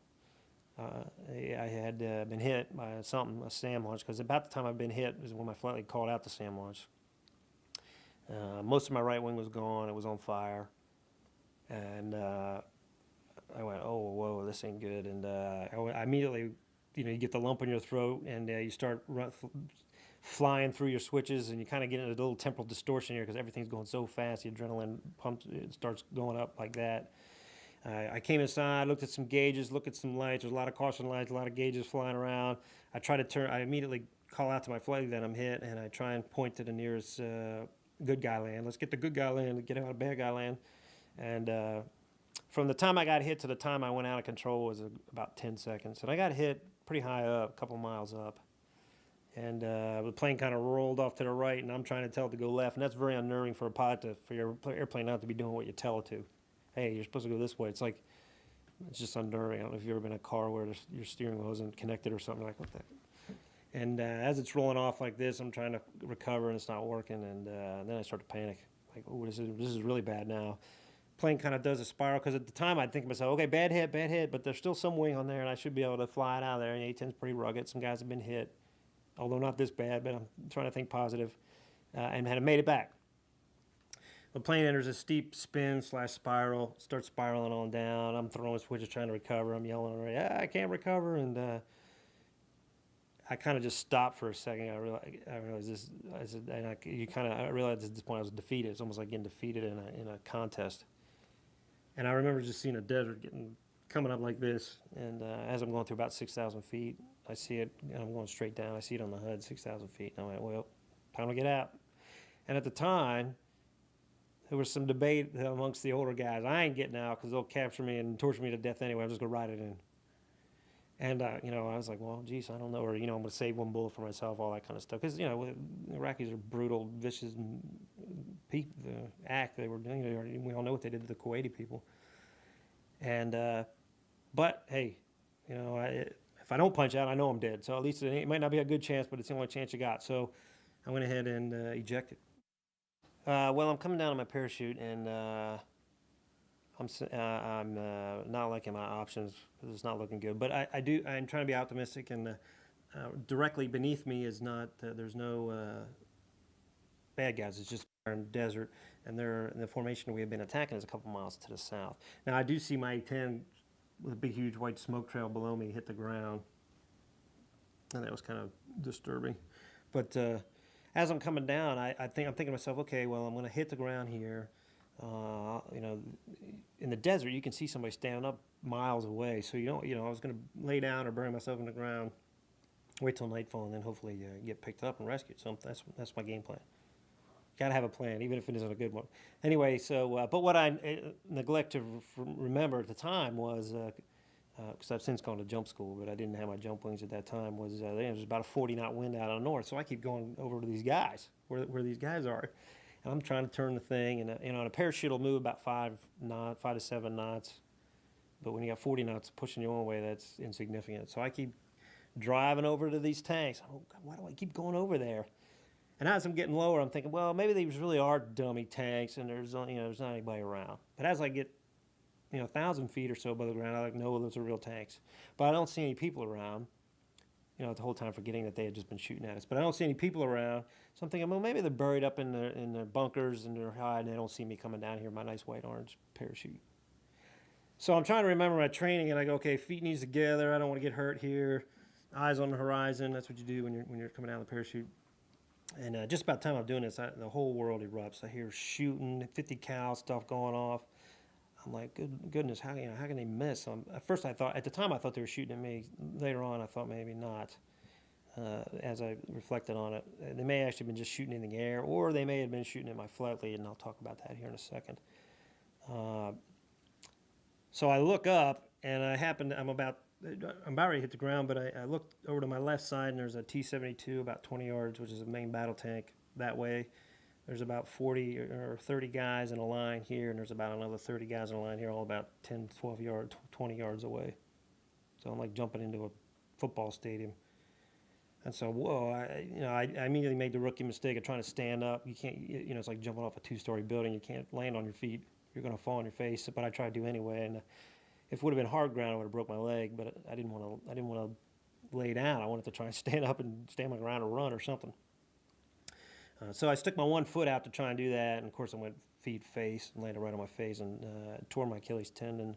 I had been hit by a SAM launch, because about the time I'd been hit is when my flight lead called out the SAM launch. Most of my right wing was gone. It was on fire. And I went, oh, whoa, this ain't good. And I immediately, you get the lump in your throat, and you start flying through your switches, and you kind of get into a little temporal distortion here because everything's going so fast. The adrenaline pumps, it starts going up like that. I came inside, looked at some gauges, looked at some lights. There's a lot of caution lights, a lot of gauges flying around. I immediately call out to my flight that I'm hit, and I try and point to the nearest good guy land. Let's get the good guy land, get out of bad guy land. And from the time I got hit to the time I went out of control was about 10 seconds. And I got hit pretty high up, a couple miles up. And the plane kind of rolled off to the right, and I'm trying to tell it to go left. And that's very unnerving for a pilot, for your airplane not to be doing what you tell it to. Hey, you're supposed to go this way. It's just unnerving. I don't know if you've ever been in a car where your steering wheel isn't connected or something like that. And as it's rolling off like this, I'm trying to recover, and it's not working. And then I start to panic. Like, oh, this is really bad now. Plane kind of does a spiral, because at the time I'd think to myself, okay, bad hit, but there's still some wing on there, and I should be able to fly it out of there. And the A-10's pretty rugged. Some guys have been hit, although not this bad, but I'm trying to think positive, and had made it back. The plane enters a steep spin/spiral, starts spiraling on down. I'm throwing switches trying to recover. I'm yelling already, I can't recover. And I kind of just stopped for a second. I realized this. I said, and I realized at this point I was defeated. It's almost like getting defeated in a contest. And I remember just seeing a desert coming up like this, and as I'm going through about 6,000 feet, I see it, and I'm going straight down. I see it on the HUD, 6,000 feet, and I went, well, time to get out. And at the time, there was some debate amongst the older guys. I ain't getting out because they'll capture me and torture me to death anyway. I'm just going to ride it in. And, you know, I was like, well, geez, I don't know. Or, you know, I'm going to save one bullet for myself, all that kind of stuff. Because, you know, the Iraqis are brutal, vicious people. The act they were doing, we all know what they did to the Kuwaiti people. And, but, hey, you know, if I don't punch out, I know I'm dead. So at least it might not be a good chance, but it's the only chance you got. So I went ahead and ejected. Well, I'm coming down on my parachute, and I'm not liking my options because it's not looking good. But I'm trying to be optimistic, and directly beneath me is not, there's no bad guys. It's just in desert, and the formation we have been attacking is a couple miles to the south. Now, I do see my A-10 with a big, huge white smoke trail below me hit the ground, and that was kind of disturbing. But as I'm coming down, I'm thinking to myself, okay, well, I'm going to hit the ground here. You know, in the desert, you can see somebody standing up miles away. So I was going to lay down or bury myself in the ground, wait till nightfall, and then hopefully get picked up and rescued. So that's my game plan. Got to have a plan, even if it isn't a good one. Anyway, so but what I neglect to remember at the time was, because I've since gone to jump school, but I didn't have my jump wings at that time, was there was about a 40-knot wind out of the north. So I keep going over to these guys, where these guys are. And I'm trying to turn the thing, and a parachute will move about 5 to 7 knots. But when you got 40 knots pushing you one way, that's insignificant. So I keep driving over to these tanks. Oh, God, why do I keep going over there? And as I'm getting lower, I'm thinking, well, maybe these really are dummy tanks, and there's not anybody around. But as I get 1,000 feet or so above the ground, I know those are real tanks. But I don't see any people around. The whole time forgetting that they had just been shooting at us. But I don't see any people around. So I'm thinking, well, maybe they're buried up in their bunkers and they're hiding. They don't see me coming down here in my nice white orange parachute. So I'm trying to remember my training, and I go, okay, feet knees together. I don't want to get hurt here. Eyes on the horizon. That's what you do when you're coming down the parachute. And just about the time I'm doing this, the whole world erupts. I hear shooting, 50 cal stuff going off. I'm like, goodness, how can they miss? At first, at the time, I thought they were shooting at me. Later on, I thought maybe not. As I reflected on it, they may have actually been just shooting in the air, or they may have been shooting at my flight lead, and I'll talk about that here in a second. So I look up, and I'm about ready to hit the ground, but I looked over to my left side, and there's a T-72 about 20 yards, which is a main battle tank that way. There's about 40 or 30 guys in a line here, and there's about another 30 guys in a line here, all about 10, 12 yards, 20 yards away. So I'm like jumping into a football stadium. And so, whoa, I immediately made the rookie mistake of trying to stand up. You can't, it's like jumping off a 2-story building. You can't land on your feet. You're going to fall on your face, but I tried to do anyway. And if it would have been hard ground, I would have broke my leg, but I didn't want to lay down. I wanted to try and stand up and stand my ground or run or something. So I stuck my one foot out to try and do that, and of course I went feet face and landed right on my face and tore my Achilles tendon,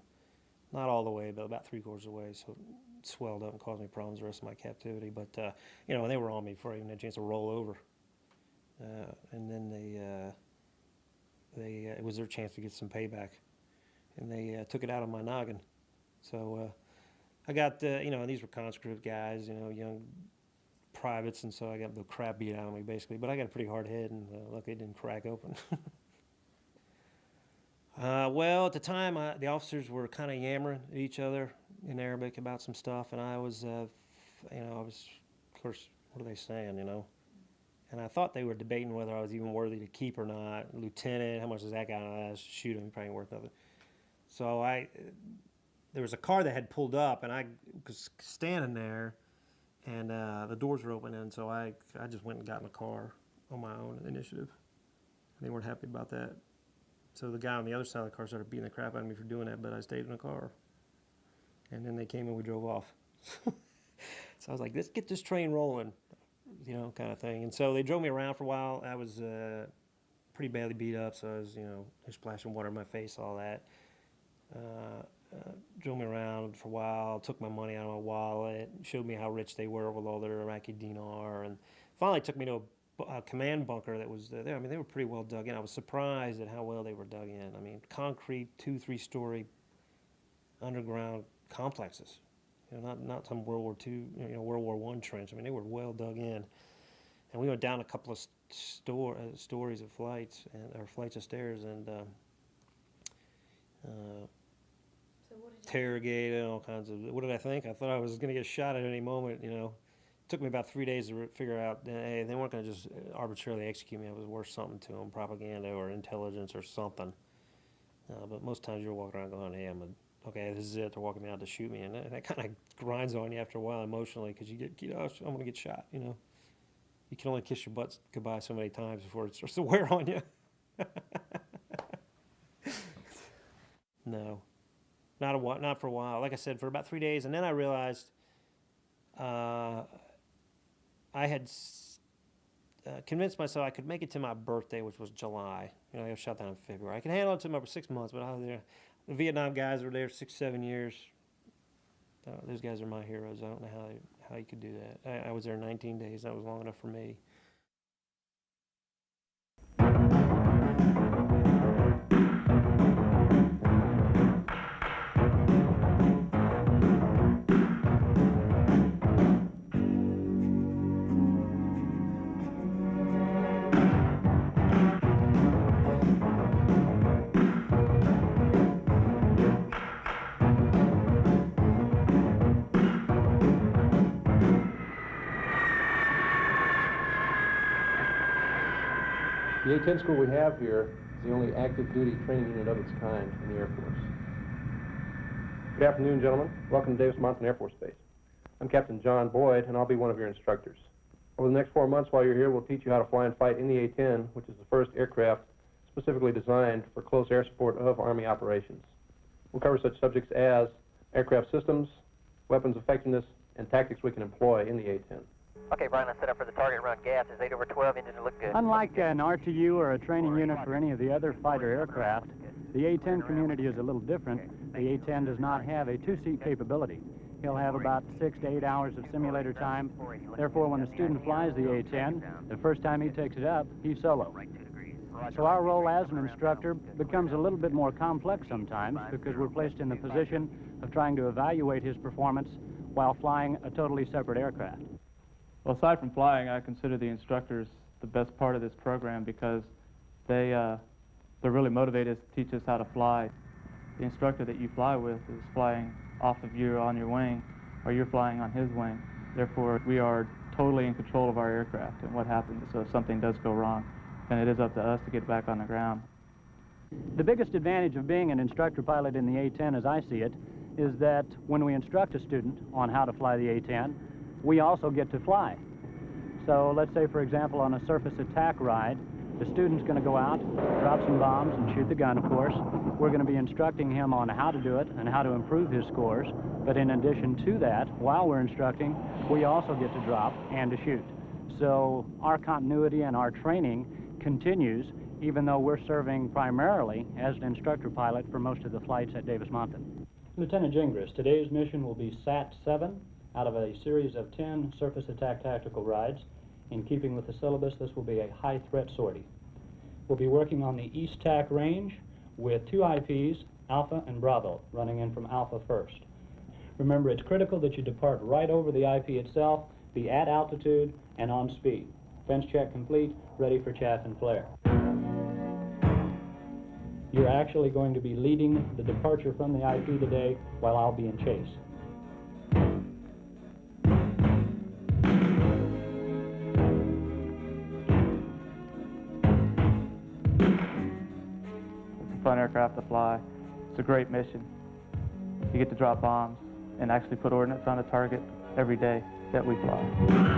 not all the way, but about 3/4 away. So it swelled up and caused me problems the rest of my captivity. But they were on me before I even had a chance to roll over, and then it was their chance to get some payback, and they took it out on my noggin. So I got these were conscript guys, young privates, and so I got the crap beat out of me basically, but I got a pretty hard head, and luckily it didn't crack open. Well, at the time, the officers were kind of yammering at each other in Arabic about some stuff, and I was, of course, what are they saying, And I thought they were debating whether I was even worthy to keep or not. Lieutenant, how much does that guy shoot him? Probably worth nothing. So there was a car that had pulled up, and I was standing there, and the doors were open, and so I just went and got in the car on my own initiative. And they weren't happy about that. So the guy on the other side of the car started beating the crap out of me for doing that, but I stayed in the car. And then they came and we drove off. So I was like, let's get this train rolling, kind of thing. And so they drove me around for a while. I was pretty badly beat up, so I was, splashing water in my face, all that. drove me around for a while, took my money out of my wallet, showed me how rich they were with all their Iraqi dinar, and finally took me to a command bunker that was there. I mean, they were pretty well dug in. I was surprised at how well they were dug in. I mean, concrete, 2-3-story underground complexes. You know, not some World War II, World War I trench. I mean, they were well dug in. And we went down a couple of stories of flights, or flights of stairs, and interrogated, all kinds of. What did I think? I thought I was going to get shot at any moment. You know, it took me about 3 days to figure out. Hey, they weren't going to just arbitrarily execute me. It was worth something to them, propaganda or intelligence or something. But most times you're walking around going, "Hey, okay, this is it." They're walking me out to shoot me, and that kind of grinds on you after a while emotionally, because you get, I'm going to get shot. You know, you can only kiss your butt goodbye so many times before it starts to wear on you. No. Not for a while. Like I said, for about 3 days, and then I realized I had convinced myself I could make it to my birthday, which was July. You know, I got shot down in February. I can handle it to about 6 months, but I was there. The Vietnam guys were there 6-7 years. Those guys are my heroes. I don't know how you could do that. I was there 19 days. That was long enough for me. The A-10 school we have here is the only active duty training unit of its kind in the Air Force. Good afternoon, gentlemen. Welcome to Davis-Monthan Air Force Base. I'm Captain John Boyd, and I'll be one of your instructors. Over the next 4 months while you're here, we'll teach you how to fly and fight in the A-10, which is the first aircraft specifically designed for close air support of Army operations. We'll cover such subjects as aircraft systems, weapons effectiveness, and tactics we can employ in the A-10. Okay, Brian, let's set up for the target run. Gas is 8/12, engines look good. Unlike an RTU or a training unit for any of the other fighter aircraft, the A-10 community is a little different. The A-10 does not have a two-seat capability. He'll have about 6 to 8 hours of simulator time. Therefore, when a student flies the A-10, the first time he takes it up, he's solo. So our role as an instructor becomes a little bit more complex sometimes, because we're placed in the position of trying to evaluate his performance while flying a totally separate aircraft. Well, aside from flying, I consider the instructors the best part of this program, because they're really motivated to teach us how to fly. The instructor that you fly with is flying off of you on your wing, or you're flying on his wing. Therefore, we are totally in control of our aircraft and what happens. So if something does go wrong, then it is up to us to get back on the ground. The biggest advantage of being an instructor pilot in the A-10, as I see it, is that when we instruct a student on how to fly the A-10, we also get to fly. So let's say, for example, on a surface attack ride, the student's going to go out, drop some bombs, and shoot the gun, of course. We're going to be instructing him on how to do it and how to improve his scores. But in addition to that, while we're instructing, we also get to drop and to shoot. So our continuity and our training continues, even though we're serving primarily as an instructor pilot for most of the flights at Davis-Monthan. Lieutenant Gingras, today's mission will be SAT-7 out of a series of 10 surface attack tactical rides. In keeping with the syllabus, this will be a high threat sortie. We'll be working on the East TAC range with 2 IPs, Alpha and Bravo, running in from Alpha first. Remember, it's critical that you depart right over the IP itself, be at altitude and on speed. Fence check complete, ready for chaff and flare. You're actually going to be leading the departure from the IP today while I'll be in chase. Fun aircraft to fly. It's a great mission. You get to drop bombs and actually put ordnance on a target every day that we fly.